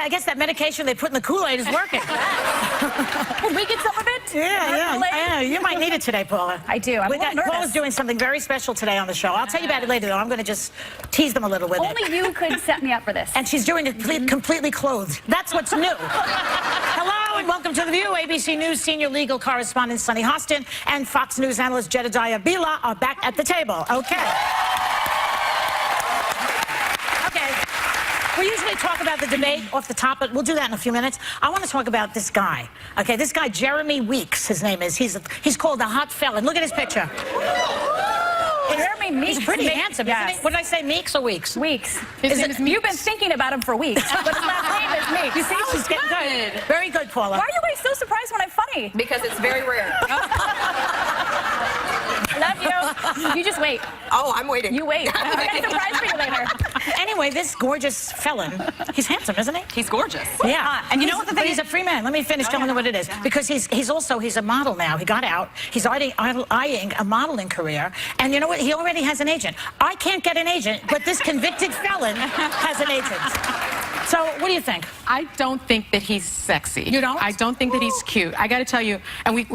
I guess that medication they put in the Kool-Aid is working. Can we get some of it? Yeah. You might need it today, Paula. I do. I'm a little nervous. Paula's doing something very special today on the show. I'll tell you about it later, though. I'm going to just tease them a little with it. Only you could set me up for this. And she's doing it completely clothed. That's what's new. Hello and welcome to The View. ABC News senior legal correspondent Sunny Hostin and Fox News analyst Jedediah Bila are back at the table. Okay. We usually talk about the debate off the top, but we'll do that in a few minutes. I want to talk about this guy. Okay, this guy, Jeremy Weeks, his name is. He's called the hot felon. Look at his picture. Jeremy Meeks. He's pretty handsome, isn't he? What did I say, Meeks or Weeks? Weeks. You've been thinking about him for weeks, but his last name is Meeks. You see, she's getting good. Very good, Paula. Why are you guys so surprised when I'm funny? Because it's very rare. Love you. You just wait. Oh, I'm waiting. You wait. I got a surprise for you later. Anyway, this gorgeous felon, he's handsome, isn't he? He's gorgeous. Yeah. And you know what the thing is? He's a free man. Let me finish telling you what it is. Because he's a model now. He got out. He's eyeing a modeling career. And you know what? He already has an agent. I can't get an agent, but this convicted felon has an agent. So, what do you think? I don't think that he's sexy. You don't? I don't think that he's cute. I got to tell you, and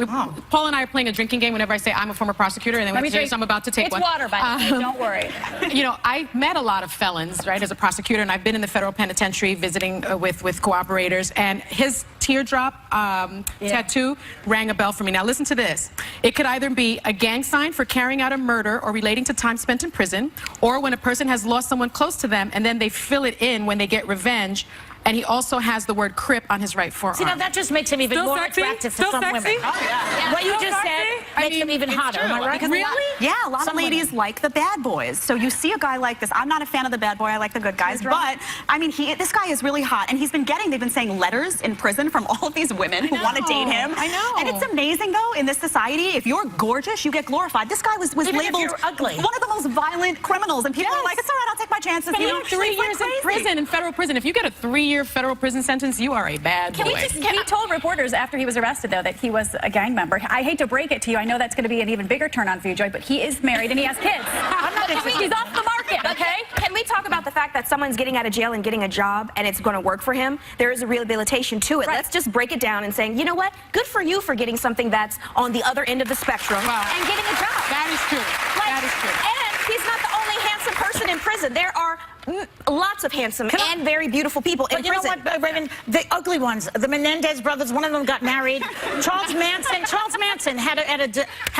Paul and I are playing a drinking game whenever I say I'm a former prosecutor, and then we say I'm about to take one. It's water, by the way. Don't worry. You know, I've met a lot of felons, right, as a prosecutor, and I've been in the federal penitentiary visiting with cooperators, and his teardrop tattoo rang a bell for me. Now, listen to this. It could either be a gang sign for carrying out a murder or relating to time spent in prison, or when a person has lost someone close to them, and then they fill it in when they get revenge. And he also has the word crip on his right forearm. See, now that just makes him even more attractive to some women. Oh, yeah. What you just said makes him even hotter. Am I right? Really? A lot of ladies like the bad boys. So you see a guy like this. I'm not a fan of the bad boy. I like the good guys. But, I mean, this guy is really hot. And he's been they've been saying letters in prison from all of these women who want to date him. I know. And it's amazing, though, in this society, if you're gorgeous, you get glorified. This guy was even labeled if you're ugly. One of the most violent criminals. And people are like, it's all right, I'll take my chances. You know, 3 years in prison, in federal prison. If you get a 3-year federal prison sentence, you are a bad boy. He told reporters after he was arrested, though, that he was a gang member. I hate to break it to you. I know that's going to be an even bigger turn on for you, Joy, but he is married and he has kids. He's off the market, okay? Can we talk about the fact that someone's getting out of jail and getting a job and it's going to work for him? There is a rehabilitation to it. Right. Let's just break it down and saying, you know what? Good for you for getting something that's on the other end of the spectrum and getting a job. That is true. That is true. And he's not the only handsome person in prison. There are lots of handsome and very beautiful people in prison. But you know what, Raven? The ugly ones, the Menendez brothers, one of them got married. Charles Manson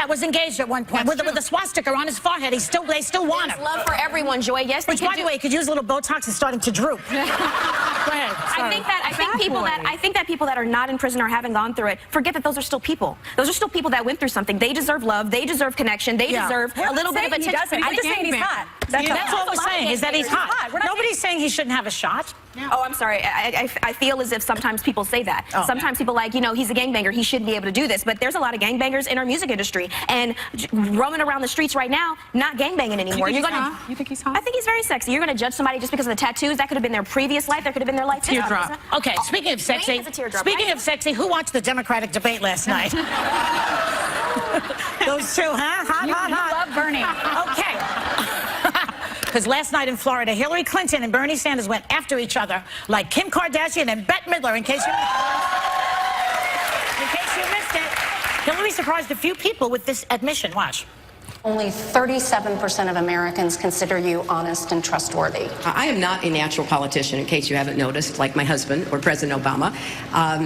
was engaged at one point with a swastika on his forehead. They still want him. Love for everyone, Joy. Yes, Which, by the way, could use a little Botox. It's starting to droop. Go ahead. I think that people that are not in prison or haven't gone through it forget that those are still people. Those are still people that went through something. They deserve love. They deserve connection. They deserve a little bit of attention. I'm just saying he's hot. That's all we're saying, is that he's hot. Nobody's saying he shouldn't have a shot. Oh, I'm sorry. I feel as if sometimes people say that. Sometimes people like, you know, he's a gangbanger. He shouldn't be able to do this. But there's a lot of gangbangers in our music industry. And roaming around the streets right now, not gangbanging anymore. You think he's hot? I think he's very sexy. You're going to judge somebody just because of the tattoos. That could have been their previous life. That could have been their life. Teardrop. Okay, speaking of sexy, who watched the Democratic debate last night? Those two, huh? Hot. Love Bernie. Okay. Because last night in Florida, Hillary Clinton and Bernie Sanders went after each other like Kim Kardashian and Bette Midler, in case you missed it. Hillary surprised a few people with this admission. Watch. Only 37% of Americans consider you honest and trustworthy. I am not a natural politician, in case you haven't noticed, like my husband or President Obama.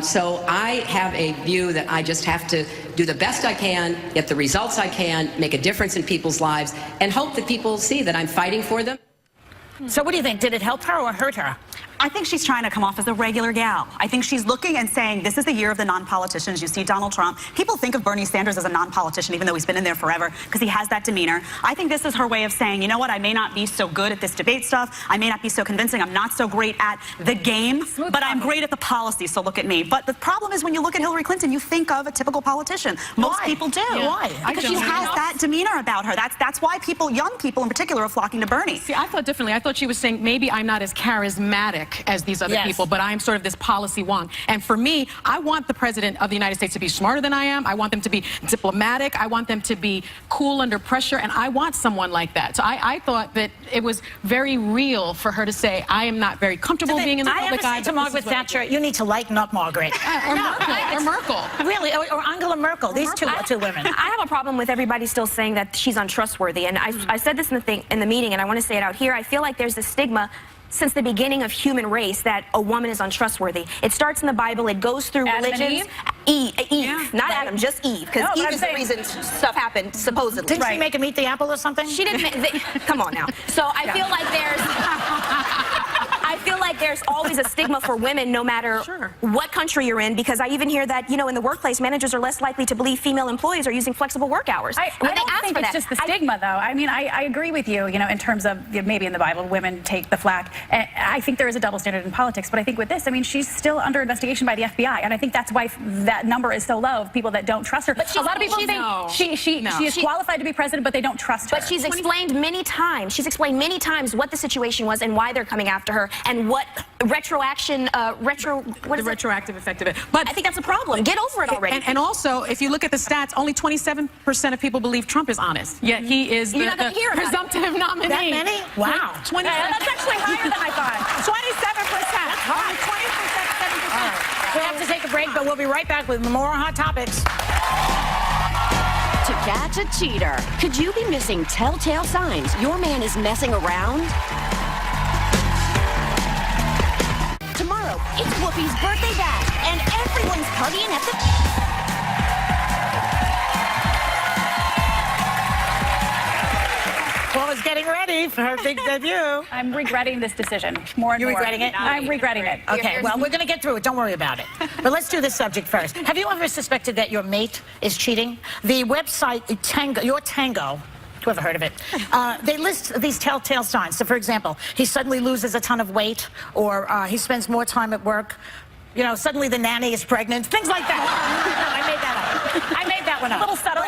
So I have a view that I just have to do the best I can, get the results I can, make a difference in people's lives, and hope that people see that I'm fighting for them. So what do you think? Did it help her or hurt her? I think she's trying to come off as a regular gal. I think she's looking and saying, this is the year of the non-politicians. You see Donald Trump. People think of Bernie Sanders as a non-politician, even though he's been in there forever, because he has that demeanor. I think this is her way of saying, you know what, I may not be so good at this debate stuff. I may not be so convincing. I'm not so great at the game, but I'm great at the policy, so look at me. But the problem is when you look at Hillary Clinton, you think of a typical politician. Most people do. Why? Because she has that demeanor about her. That's why young people in particular, are flocking to Bernie. See, I thought differently. I thought she was saying, maybe I'm not as charismatic diplomatic as these other Yes. people, but I'm sort of this policy wonk. And for me, I want the president of the United States to be smarter than I am. I want them to be diplomatic. I want them to be cool under pressure, and I want someone like that. So I thought that it was very real for her to say, I am not very comfortable being in the public eye. I to Margaret Thatcher, you need to lighten up, Margaret. Or Merkel. Really, or Angela Merkel. These two women. I have a problem with everybody still saying that she's untrustworthy, and I said this in the meeting, and I want to say it out here. I feel like there's this stigma since the beginning of human race that a woman is untrustworthy. It starts in the Bible. It goes through Adam and religions. Eve? Eve, not Adam, just Eve, because No, Eve but is the reason stuff happened, supposedly. Didn't she make him eat the apple or something? She didn't. Come on now. So I feel like there's always a stigma for women, no matter what country you're in, because I even hear that, you know, in the workplace, managers are less likely to believe female employees are using flexible work hours. I don't think it's just the stigma, though. I mean, I agree with you, you know, in terms of maybe in the Bible, women take the flak. And I think there is a double standard in politics, but I think with this, I mean, she's still under investigation by the FBI, and I think that's why that number is so low of people that don't trust her. But a lot of people think she is qualified to be president, but they don't trust her. But she's explained many times. She's explained many times what the situation was and why they're coming after her and what retroaction, the retroactive effect of it. But I think that's a problem. Get over it already. And also, if you look at the stats, only 27% of people believe Trump is honest. Yet he is the presumptive nominee. That many? Wow. 27. That's actually higher than I thought. 27%. Only 20%, 7%. We have to take a break, but we'll be right back with more Hot Topics. To catch a cheater. Could you be missing telltale signs your man is messing around? Tomorrow, it's Whoopi's birthday bash, and everyone's partying at the... Well, it's getting ready for her big debut. I'm regretting this decision more and You're more. regretting it? I'm regretting it. Okay, well, we're going to get through it. Don't worry about it. But let's do this subject first. Have you ever suspected that your mate is cheating? The website Your Tango, who ever heard of it? They list these telltale signs. So, for example, he suddenly loses a ton of weight, or he spends more time at work. You know, suddenly the nanny is pregnant. Things like that. No, I made that up. I made that one up. A little subtle.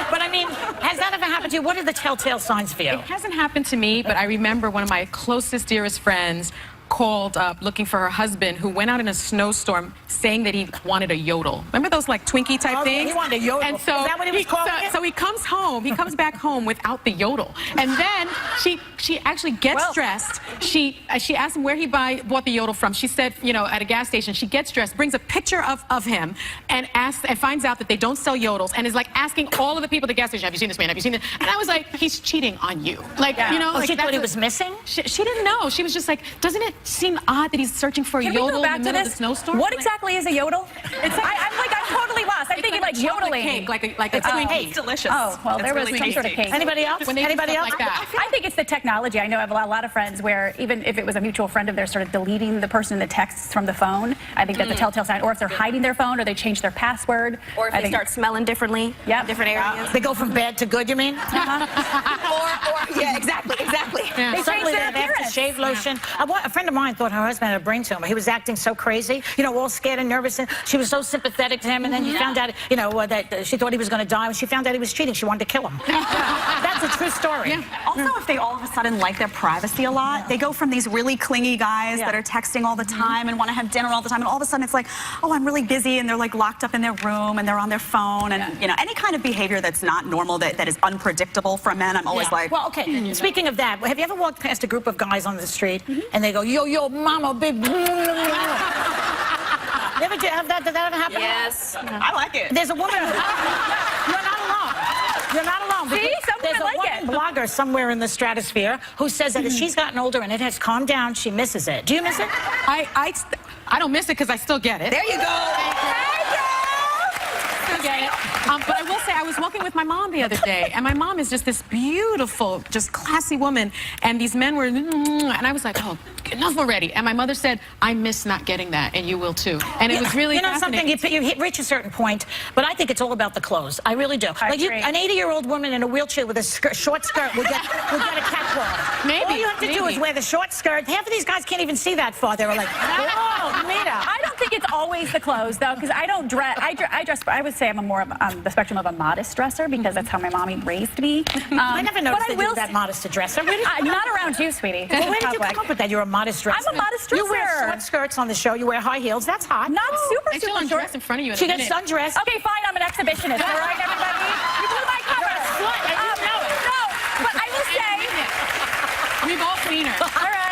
But I mean, has that ever happened to you? What are the telltale signs for you? It hasn't happened to me, but I remember one of my closest, dearest friends called up looking for her husband, who went out in a snowstorm saying that he wanted a yodel. Remember those like Twinkie type things? He wanted a yodel. And so is that what he was calling it? So he comes home. He comes back home without the yodel, and then she actually gets dressed. She asked him where he bought the yodel from. She said, you know, at a gas station. She gets dressed, brings a picture of him, and finds out that they don't sell yodels, and is like asking all of the people at the gas station, have you seen this man? Have you seen this? And I was like, he's cheating on you. Like, you know, like she thought he was missing? She didn't know. She was just like, doesn't it seem odd that he's searching for a yodel in the middle of the snowstorm? What exactly is a yodel? I'm totally lost. I'm thinking like yodeling. Cake, like a Twinkie. It's delicious. Oh, well, there was some sort of cake. Anybody else? Anybody else? Like that. I think it's the technology. I know I have a lot of friends where even if it was a mutual friend of theirs started deleting the person in the texts from the phone, I think that's a telltale sign. Or if they're hiding their phone, or they change their password. Or if they start smelling differently. Yep. Different areas. They go from bad to good, you mean? Or yeah, exactly. They Suddenly change their they have appearance. aftershave lotion. A friend of mine thought her husband had a brain tumor. He was acting so crazy, you know, all scared and nervous, and she was so sympathetic to him, and then you found out, you know, that she thought he was going to die. When she found out he was cheating, she wanted to kill him. That's a true story. Also, if they all of a sudden like their privacy a lot, they go from these really clingy guys that are texting all the time and want to have dinner all the time, and all of a sudden it's like, oh, I'm really busy, and they're like locked up in their room and they're on their phone, and you know, any kind of behavior that's not normal, that is unpredictable from men, I'm always like, well, okay. Speaking of that, have you ever walked past a group of guys on the street and they go, yo, mama, big. You ever have that? Did that ever happen? Yes. I like it. There's a woman. You're not alone. You're not alone. See? Some There's women a like woman blogger somewhere in the stratosphere who says that as she's gotten older and it has calmed down, she misses it. Do you miss it? I don't miss it because I still get it. There you go. Get it. But I will say, I was walking with my mom the other day, and my mom is just this beautiful, just classy woman, and these men were, and I was like, oh, enough already. And my mother said, I miss not getting that, and you will too. And it was really something, you reach a certain point, but I think it's all about the clothes. I really do. Like an 80-year-old woman in a wheelchair with a short skirt will get a catwalk. Maybe. All you have to do is wear the short skirt. Half of these guys can't even see that far. They were like, oh, Mita. I don't think it's all always the clothes, though, because I don't dress. I dress. I would say I'm more on the spectrum of a modest dresser because that's how my mommy raised me. I never noticed that you were that modest a dresser. Not around you, sweetie. Well, where did you come up with that? You're a modest dresser. I'm a modest dresser. You wear short skirts on the show. You wear high heels. That's hot. Not super And she'll short. undress in front of you in She a gets minute. sundressed. Okay, fine. I'm an exhibitionist. All right, everybody. You blew my cover. You're a slut, and you know it. No, but I will say. We've all seen her. All right.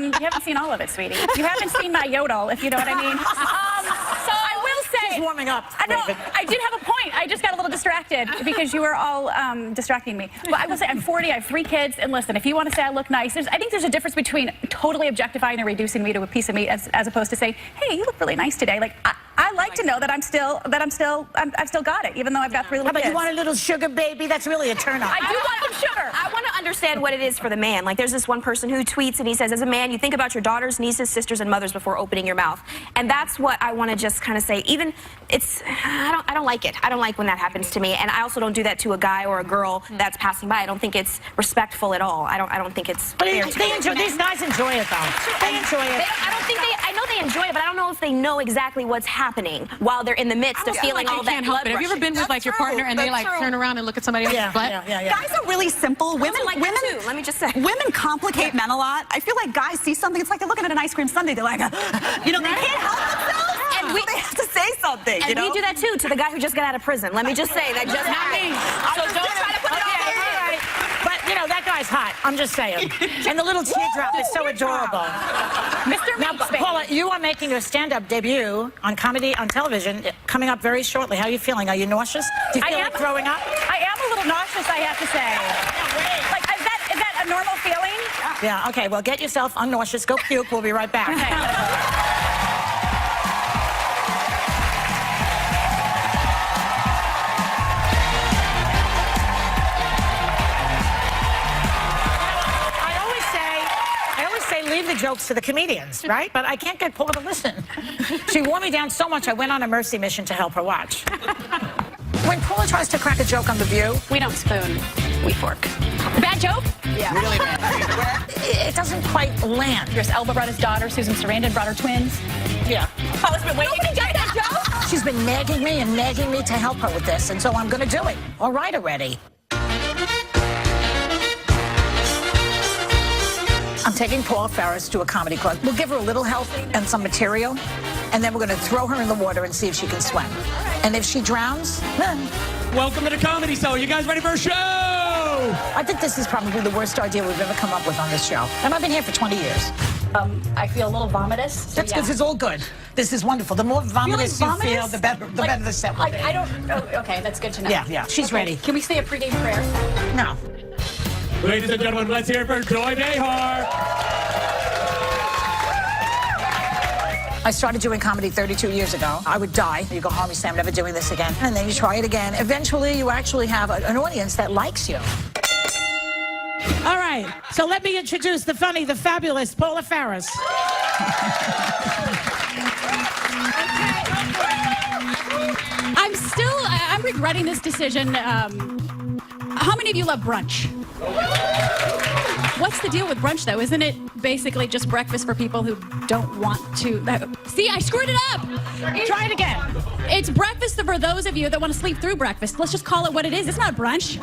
You haven't seen all of it, sweetie. You haven't seen my yodel, if you know what I mean. So I will say. She's warming up. I know. I did have a point. I just got a little distracted because you were all distracting me. But I will say I'm 40. I have 3 kids. And listen, if you want to say I look nice, I think there's a difference between totally objectifying and reducing me to a piece of meat as opposed to saying, hey, you look really nice today. Like I like to know that I've still got it, even though I've got 3 little But kids. you want a little sugar baby? That's really a turn on. I do want some sugar. I want to understand what it is for the man. Like, there's this one person who tweets and he says, as a man, you think about your daughters, nieces, sisters, and mothers before opening your mouth. And that's what I want to just kind of say. Even I don't like it. I don't like when that happens to me. And I also don't do that to a guy or a girl that's passing by. I don't think it's respectful at all. I don't think it's But fair to they enjoy, these guys enjoy it, though. They enjoy it. I know they enjoy it, but I don't know if they know exactly what's happening while they're in the midst of feeling all that can't help blood it. Have you ever been with like your partner and they like turn around and look at somebody else's butt? Yeah. Guys are really simple. Women like that too, let me just say. Women complicate men a lot. I feel like guys see something, it's like they're looking at an ice cream sundae. They're like, they can't help themselves. And they have to say something. And we do that too to the guy who just got out of prison. Let me just say that just happened. So don't try to put it on me. All right. But, that guy's hot. I'm just saying. And the little teardrop is so adorable. Mr. Now, Paula, you are making your stand-up debut on television coming up very shortly. How are you feeling? Are you nauseous? Do you feel like throwing up? I am a little nauseous, I have to say. Like, is that a normal feeling? Yeah, okay. Well, get yourself unnauseous. Go puke. We'll be right back. Leave the jokes to the comedians, right? But I can't get Paula to listen. She wore me down so much, I went on a mercy mission to help her watch. When Paula tries to crack a joke on The View, we don't spoon, we fork. Bad joke? Yeah. Really bad. It doesn't quite land. Chris Elba brought his daughter, Susan Sarandon brought her twins. Yeah. Paula's been waiting to get that joke. She's been nagging me to help her with this, and so I'm going to do it. All right already. I'm taking Paula Ferris to a comedy club. We'll give her a little help and some material, and then we're going to throw her in the water and see if she can swim. And if she drowns, welcome to the Comedy Show. You guys ready for a show? I think this is probably the worst idea we've ever come up with on this show. And I've been here for 20 years. I feel a little vomitous. So That's because it's all good. This is wonderful. The more vomitous you feel, the better the set will be. I don't. Oh, okay, that's good to know. Yeah. She's ready. Can we say a pregame prayer? No. Ladies and gentlemen, let's hear it for Joy Behar. I started doing comedy 32 years ago. I would die. You go home, you say, I'm never doing this again. And then you try it again. Eventually, you actually have an audience that likes you. All right. So let me introduce the funny, the fabulous Paula Ferris. I'm regretting this decision. How many of you love brunch? What's the deal with brunch, though? Isn't it basically just breakfast for people who don't want to? See, I screwed it up. Try it again. It's breakfast for those of you that want to sleep through breakfast. Let's just call it what it is. It's not brunch.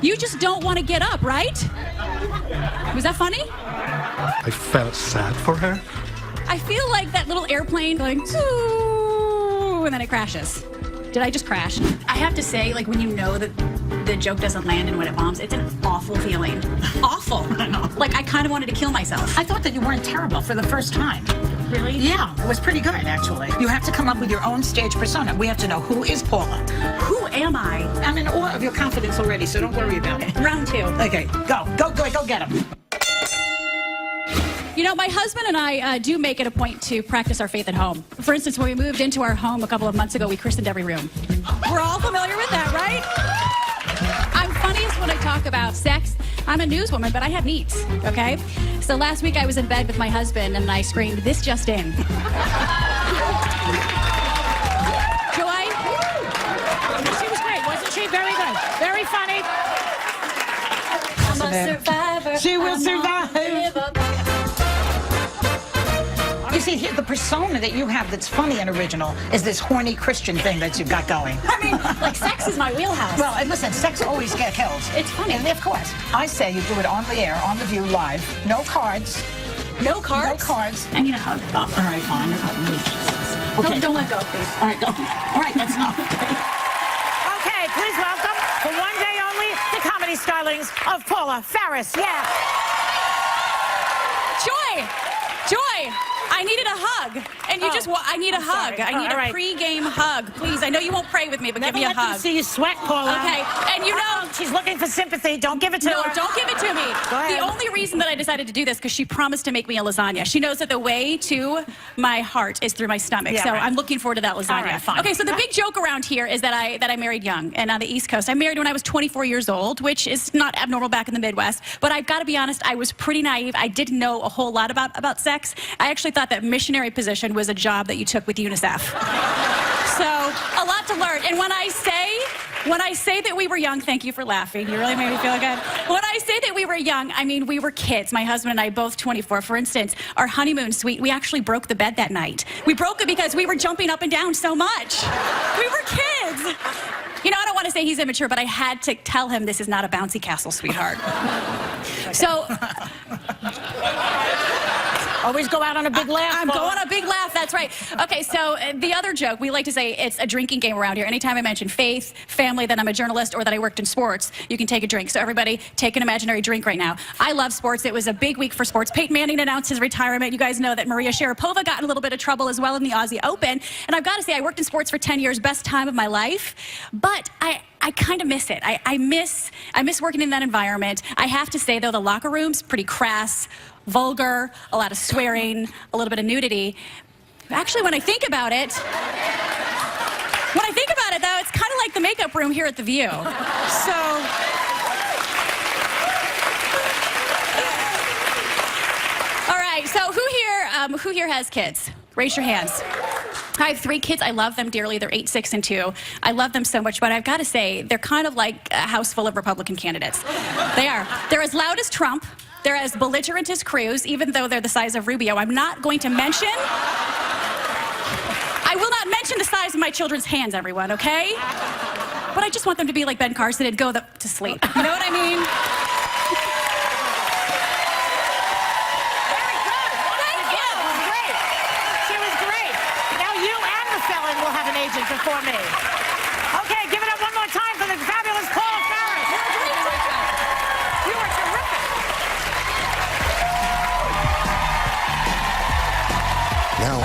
You just don't want to get up, right? Was that funny? I felt sad for her. I feel like that little airplane going, ooh, and then it crashes. Did I just crash? I have to say, like, when you know that the joke doesn't land and when it bombs, it's an awful feeling. Awful. Like, I kind of wanted to kill myself. I thought that you weren't terrible for the first time. Really? Yeah, it was pretty good, actually. You have to come up with your own stage persona. We have to know, who is Paula? Who am I? I'm in awe of your confidence already, so don't worry about it. Round 2. Okay, go get him. You know, my husband and I do make it a point to practice our faith at home. For instance, when we moved into our home a couple of months ago, we christened every room. We're all familiar with that, right? I'm funniest when I talk about sex. I'm a newswoman, but I have needs, okay? So last week I was in bed with my husband and I screamed, "This just in." Joy? She was great, wasn't she? Very good. Very funny. I'm a survivor. She will survive. You see, see, here, the persona that you have that's funny and original is this horny Christian thing that you've got going. I mean, like, sex is my wheelhouse. Well, and listen, sex always kills. It's funny. And of course, I say you do it on the air, on The View, live. No cards. No cards? No cards. I need a hug. Oh, all right, fine. Okay. Don't let go, please. All right, all right, that's enough. Okay, please welcome, for one day only, the comedy stylings of Paula Faris. Yeah. Joy, I needed a hug, and you I need a hug. Sorry. I need All right. a pre-game hug, please. I know you won't pray with me, but give me a Never let them hug. see you sweat, Paula. Okay, and you know... She's looking for sympathy. Don't give it to No, her. don't give it to me. Go ahead. The only reason that I decided to do this because she promised to make me a lasagna. She knows that the way to my heart is through my stomach, Yeah, so right. I'm looking forward to that lasagna. All right, fine. Okay, so the big joke around here is that I married young, and on the East Coast, I married when I was 24 years old, which is not abnormal back in the Midwest. But I've got to be honest, I was pretty naive. I didn't know a whole lot about sex. I actually thought that missionary position was a job that you took with UNICEF. So a lot to learn. And when I say that we were young, thank you for laughing. You really made me feel good. When I say that we were young, I mean we were kids. My husband and I, both 24. For instance, our honeymoon suite, we actually broke the bed that night. We broke it because we were jumping up and down so much. We were kids. You know, I don't want to say he's immature, but I had to tell him this is not a bouncy castle, sweetheart. So... Always go out on a big laugh. I'm going on a big laugh, that's right. Okay, so the other joke, we like to say it's a drinking game around here. Anytime I mention faith, family, that I'm a journalist, or that I worked in sports, you can take a drink. So everybody, take an imaginary drink right now. I love sports. It was a big week for sports. Peyton Manning announced his retirement. You guys know that Maria Sharapova got in a little bit of trouble as well in the Aussie Open. And I've got to say, I worked in sports for 10 years, best time of my life. But I kind of miss it. I miss working in that environment. I have to say, though, the locker room's pretty crass, vulgar, a lot of swearing, a little bit of nudity. Actually, when I think about it, though, it's kind of like the makeup room here at The View. So... All right, so who here has kids? Raise your hands. I have 3 kids. I love them dearly. They're 8, 6, and 2. I love them so much, but I've got to say, they're kind of like a house full of Republican candidates. They are. They're as loud as Trump. They're as belligerent as Cruz, even though they're the size of Rubio. I will not mention the size of my children's hands, everyone, okay? But I just want them to be like Ben Carson and go to sleep. You know what I mean? Very good. Thank you. Great. She was great. Now you and the felon will have an agent before me. Okay, give it up one more time for the fabulous Paul Faris. You were terrific. Now,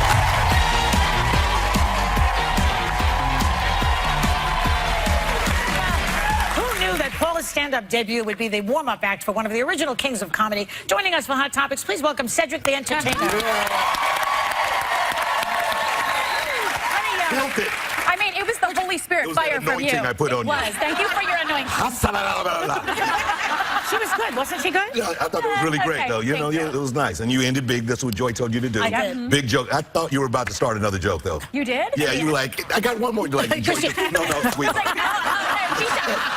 Who knew that Paula's stand-up debut would be the warm-up act for one of the original kings of comedy? Joining us for Hot Topics, please welcome Cedric the Entertainer. felt it. I mean, it was the Holy Spirit It was fire that from you. anointing I put on you. It was. Thank you for your anointing. She was good, wasn't she good? Yeah, I thought it was really great, Okay, though. You know, thank you. it was nice. And you ended big. That's what Joy told you to do. I did. Big joke. I thought you were about to start another joke, though. You did? Yeah, you were like, I got one more. You're like, Joy, no, sweet.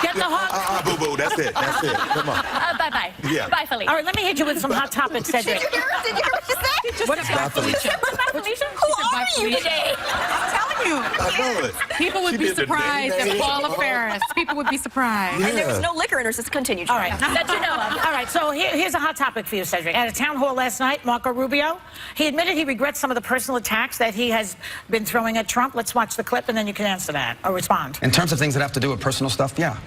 Get the hug. Boo-boo, that's it. That's it. Come on. Bye-bye. Yeah. Bye, Felicia. All right, let me hit you with some Hot Topics, Cedric. Did you hear what she said? What is that? Felicia. Bye, Felicia. Who are you today? I'm telling you. I know it. People would She be did the surprised ding, at ding. Paula Faris. People would be surprised. And there was no liquor in her system. Continue. All right. That you know of. All right, so here's a hot topic for you, Cedric. At a town hall last night, Marco Rubio, he admitted he regrets some of the personal attacks that he has been throwing at Trump. Let's watch the clip, and then you can answer that or respond. In terms of things that have to do with personal stuff, yeah.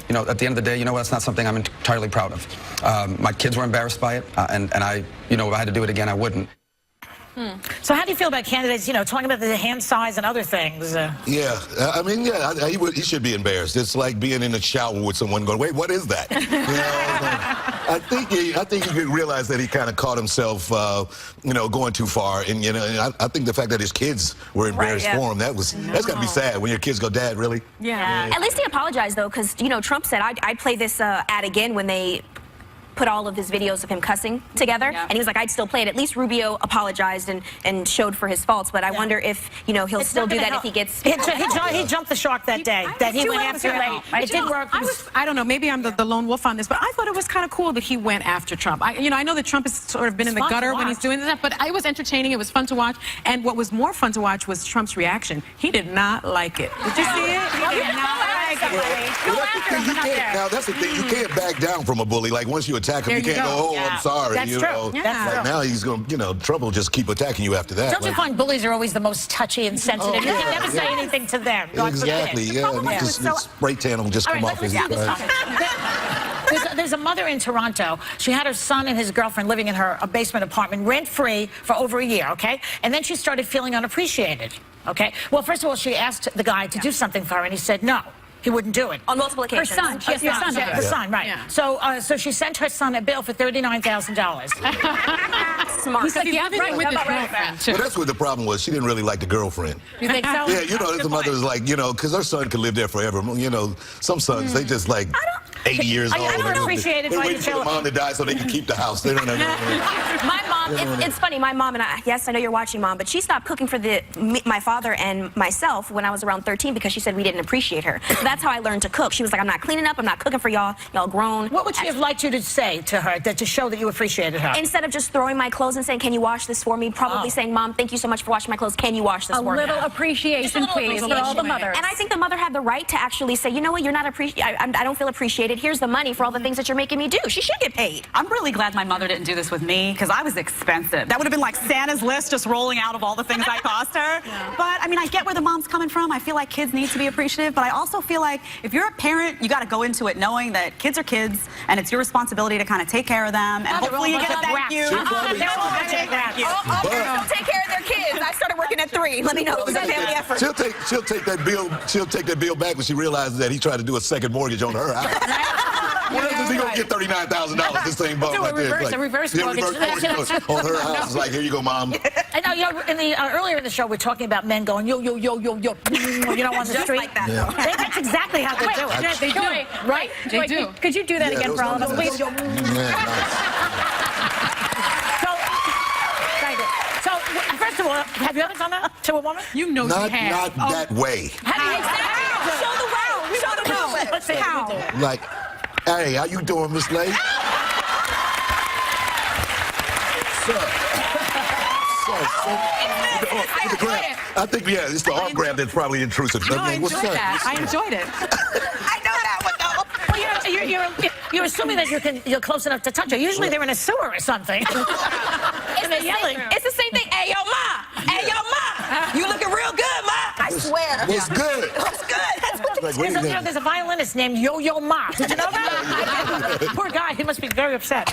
You know, at the end of the day, you know, that's not something I'm entirely proud of. My kids were embarrassed by it, and I, you know, if I had to do it again, I wouldn't. So how do you feel about candidates, you know, talking about the hand size and other things? Yeah, I mean, yeah, he should be embarrassed. It's like being in the shower with someone going, wait, what is that? You know, I think he could realize that he kind of caught himself, you know, going too far. And, you know, I think the fact that his kids were embarrassed for him, that's got to be sad when your kids go, Dad, really? Yeah. At least he apologized, though, because, you know, Trump said, I'd play this ad again when they put all of his videos of him cussing together, and he was like, I'd still play it. At least Rubio apologized and showed for his faults, but I wonder if, you know, he'll still do that if he gets... He jumped the shark that day, that he went after it. It didn't work. I don't know, maybe I'm the lone wolf on this, but I thought it was kind of cool that he went after Trump. I know that Trump has sort of been in the gutter when he's doing that, but it was entertaining, it was fun to watch, and what was more fun to watch was Trump's reaction. He did not like it. Did you see it? He did not like it. Now, that's the thing. You can't back down from a bully. Like, once you attack him, you can't go, oh, I'm sorry. That's true. Know? That's like, now he's going to, you know, Trump will just keep attacking you after that. Don't you find bullies are always the most touchy and sensitive? You can never say anything to them. Exactly, yeah. This spray tan will just come off his There's a mother in Toronto. She had her son and his girlfriend living in her basement apartment rent-free for over a year, okay? And then she started feeling unappreciated, okay? Well, first of all, she asked the guy to do something for her, and he said no. He wouldn't do it. On multiple occasions. Her son. She has her son. Her son, right. Yeah. So she sent her son a bill for $39,000. Smart. He's like, yeah, right with his girlfriend, too. Well, that's what the problem was. She didn't really like the girlfriend. You think so? Yeah, you know, the mother was like, you know, because her son could live there forever. You know, some sons, they just like 80 years old. I don't appreciate it. They're waiting for the mom to die so they can keep the house. They don't know. My mom, it's funny, my mom and I, yes, I know you're watching, Mom, but she stopped cooking for my father and myself when I was around 13 because she said we didn't appreciate her. So that's how I learned to cook. She was like, I'm not cleaning up, I'm not cooking for y'all, y'all grown. What would she have liked you to say to her to show that you appreciated her? Instead of just throwing my clothes and saying, can you wash this for me? Probably saying, Mom, thank you so much for washing my clothes. Can you wash this for me? A little appreciation, please, for all the mothers. And I think the mother had the right to actually say, you know what, you're not I don't feel appreciated. Here's the money for all the things that you're making me do. She should get paid. I'm really glad my mother didn't do this with me because I was expensive. That would have been like Santa's list just rolling out of all the things I cost her. But I mean, I get where the mom's coming from. I feel like kids need to be appreciative, but I also feel like if you're a parent, you got to go into it knowing that kids are kids and it's your responsibility to kind of take care of them and hopefully you get a thank you. They're all take Don't take care of their kids. I started working at 3. Let me know. It was a family effort. She'll take that bill. She'll take that bill back when she realizes that he tried to do a second mortgage on her house. What else is he gonna get $39,000? This thing bought right there. A reverse mortgage. On her house. It's like, here you go, Mom. I know, earlier in the show, we're talking about men going, yo, yo, yo, yo, yo, you know, on the street. Like that, That's exactly how they do it. They do. Right? They do. Could you do that again for all of us, please? So, first of all, have you ever done that to a woman? You know you have. Not that way. Show the world. Show the world. Let's see how. Like, hey, how you doing, Miss Lady? I think, yeah, it's the arm grab that's probably intrusive. No, I enjoyed that. I enjoyed it. I know that one, though. Well, you're assuming that you're close enough to touch her. Usually they're in a sewer or something. And they're yelling. It's the same thing. Hey, yo, Ma. Hey, yo, Ma. You looking real good, Ma. I swear. What's good? What's good? That's what There's a violinist named Yo-Yo Ma. Did you know that? Poor guy. He must be very upset.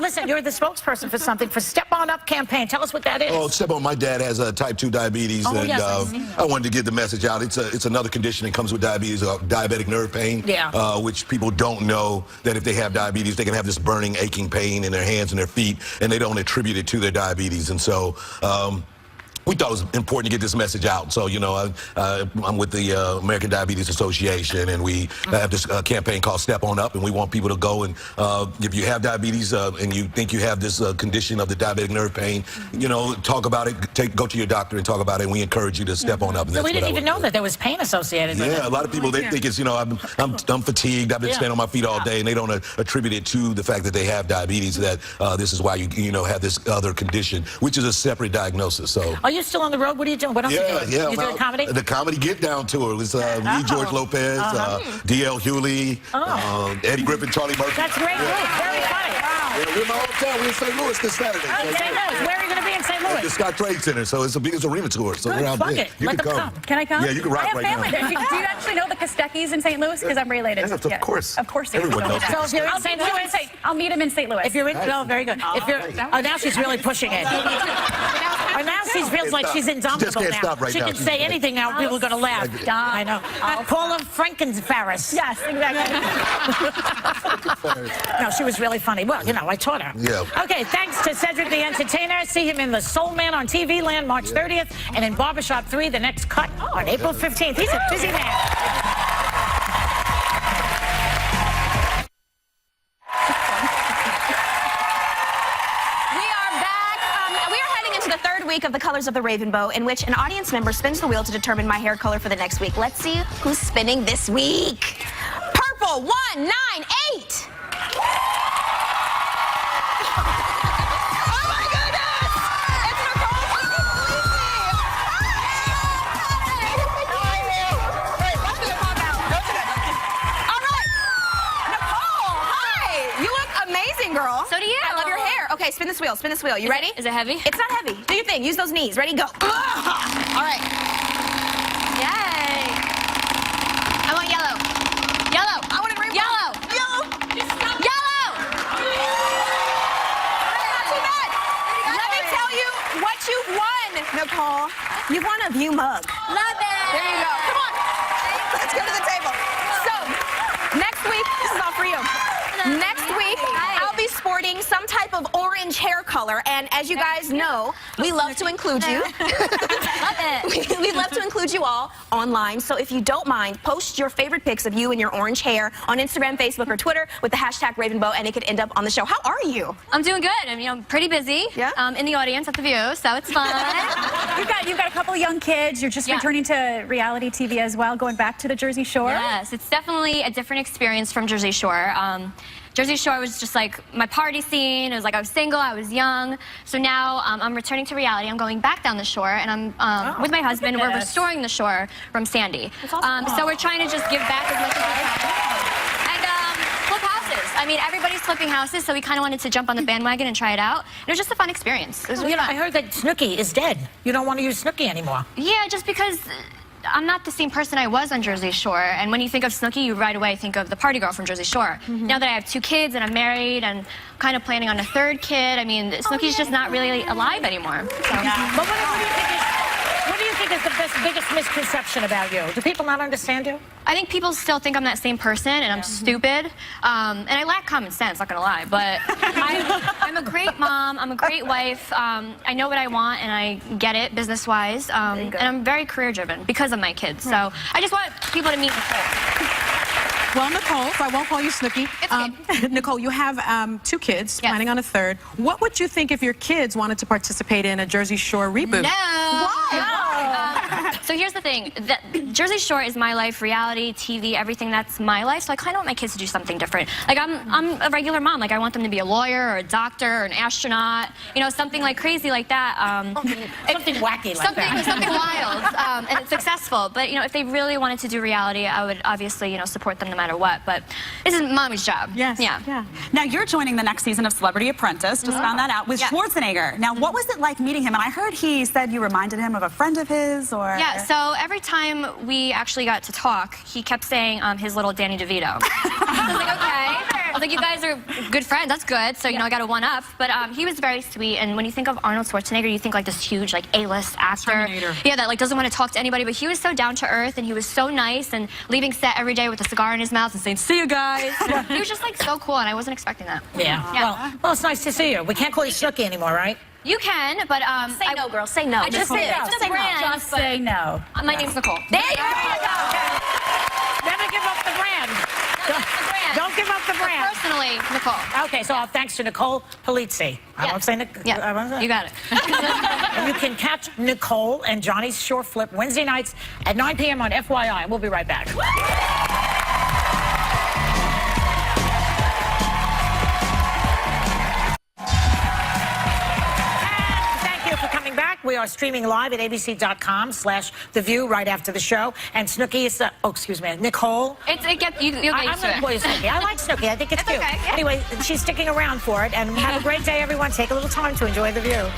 Listen, you're the spokesperson for something, for Step On Up campaign. Tell us what that is. Oh, Step On. My dad has type 2 diabetes, and I wanted to get the message out. It's another condition that comes with diabetes, diabetic nerve pain, which people don't know that if they have diabetes, they can have this burning, aching pain in their hands and their feet, and they don't attribute it to their diabetes. And so we thought it was important to get this message out. So, you know, I'm with the American Diabetes Association, and we have this campaign called Step On Up, and we want people to go and if you have diabetes and you think you have this condition of the diabetic nerve pain, you know, talk about it. Go to your doctor and talk about it, and we encourage you to step on up. And so we didn't even know that there was pain associated with it. Yeah, a lot of people, they think it's, you know, I'm fatigued, I've been standing on my feet all day, and they don't attribute it to the fact that they have diabetes, that this is why you know, have this other condition, which is a separate diagnosis. So. Are you still on the road? What are you doing? What else are you doing? Yeah. You doing comedy? The comedy Get Down tour was me, George Lopez, D.L. Hewley, Eddie Griffin, Charlie Murphy. That's great. Very funny. Yeah, we're in my hometown. We're in St. Louis this Saturday. St. Louis. Where are you going to be in St. Louis? At the Scott Trade Center. So it's the biggest arena tour. So we're out there. You can come. Can I come? Yeah, you can rock right now. Do you actually know the Kosteckis in St. Louis? Because I'm related. Yes, of course. Of course you Everyone knows. So if you're in St. Louis, I'll meet him in St. Louis. if you're in, very good. If you're, now she's really pushing it. Now she feels like she's indomitable now. She can say anything now. People are going to laugh. I know. I'll call him Frankenfarris. Yes, exactly. No, she was really funny. Well, you know, I taught her. Yeah. Okay, thanks to Cedric the Entertainer. See him in The Soul Man on TV Land March 30th and in Barbershop 3, The Next Cut on April 15th. He's a busy man. week of the Colors of the Rainbow, in which an audience member spins the wheel to determine my hair color for the next week. Let's see who's spinning this week. Purple, 1, 9, 8. Girl. So do you. I love your hair. Okay, spin this wheel. Spin this wheel. You ready? Is it heavy? It's not heavy. Do your thing. Use those knees. Ready? Go. All right. Yay. I want yellow. Yellow. I want a rainbow. Yellow. Yellow. Yellow. Not too bad. Let me tell you what you've won, Nicole. You've won a View mug. Love it. There you go. Come on. Let's go to the table. So, next week, this is all for you. Next week, I'll be sporting some type of orange hair color, and as you guys know, we love to include you. Love it. We'd love to include you all online, so if you don't mind, post your favorite pics of you and your orange hair on Instagram, Facebook, or Twitter with the hashtag Ravenbow, and it could end up on the show. How are you? I'm doing good. I'm pretty busy. Yeah? In the audience at the View, so it's fun. You've got a couple of young kids. You're just returning to reality TV as well, going back to the Jersey Shore. Yes, it's definitely a different experience from Jersey Shore. Jersey Shore was just like my party scene. It was like I was single, I was young. So now I'm returning to reality. I'm going back down the shore, and I'm with my husband. We're restoring the shore from Sandy. So we're trying to just give back as much as we can. And flip houses. I mean, everybody's flipping houses, so we kind of wanted to jump on the bandwagon and try it out. It was just a fun experience. I heard that Snooki is dead. You don't want to use Snooki anymore. Yeah, just because I'm not the same person I was on Jersey Shore. And when you think of Snooki, you right away think of the party girl from Jersey Shore. Now that I have 2 kids and I'm married and kind of planning on a 3rd kid, I mean, Snooki's just not really alive anymore. So. But what do you think is the biggest misconception about you? Do people not understand you? I think people still think I'm that same person, and I'm stupid. And I lack common sense, not gonna lie. But I'm a great mom, I'm a great wife. I know what I want, and I get it business-wise. And I'm very career-driven because of my kids. So I just want people to meet Nicole. Well, Nicole, so I won't call you Snooki. Nicole, you have 2 kids, planning on a 3rd. What would you think if your kids wanted to participate in a Jersey Shore reboot? No. Why? No. So here's the thing. Jersey Shore is my life, reality, TV, everything that's my life. So I kind of want my kids to do something different. Like, I'm a regular mom. Like, I want them to be a lawyer or a doctor or an astronaut. You know, something like crazy like that. Something wacky like that. Something wild and successful. But, you know, if they really wanted to do reality, I would obviously, you know, support them no matter what. But this is mommy's job. Yes. Yeah. Now, you're joining the next season of Celebrity Apprentice. Just found that out with Schwarzenegger. Now, what was it like meeting him? And I heard he said you reminded him of a friend of his, or... Yeah, so every time we actually got to talk, he kept saying his little Danny DeVito. I was like, okay. I was like, you guys are good friends. That's good. So, you know, I got to one up. But he was very sweet. And when you think of Arnold Schwarzenegger, you think like this huge, like, A-list actor. Terminator. Yeah, that like doesn't want to talk to anybody. But he was so down to earth, and he was so nice, and leaving set every day with a cigar in his mouth and saying, "See you guys." He was just like so cool, and I wasn't expecting that. Yeah. Well, it's nice to see you. We can't call you Snooki anymore, right? You can, but say no, girl. Say no. Just say no. Just say no. My name's Nicole. There you go. Never give up the brand. Don't give up the brand. Personally, Nicole. Okay, so thanks to Nicole Polizzi. I won't say Nicole. Yeah, you got it. And you can catch Nicole and Johnny's Shore Flip Wednesday nights at 9 p.m. on FYI. We'll be right back. We are streaming live at abc.com/The View right after the show. And Snooki is, Nicole. You'll get used to it. I'm going to call you Snooki. I like Snooki. I think it's cute. Okay, yeah. Anyway, she's sticking around for it. And have a great day, everyone. Take a little time to enjoy The View.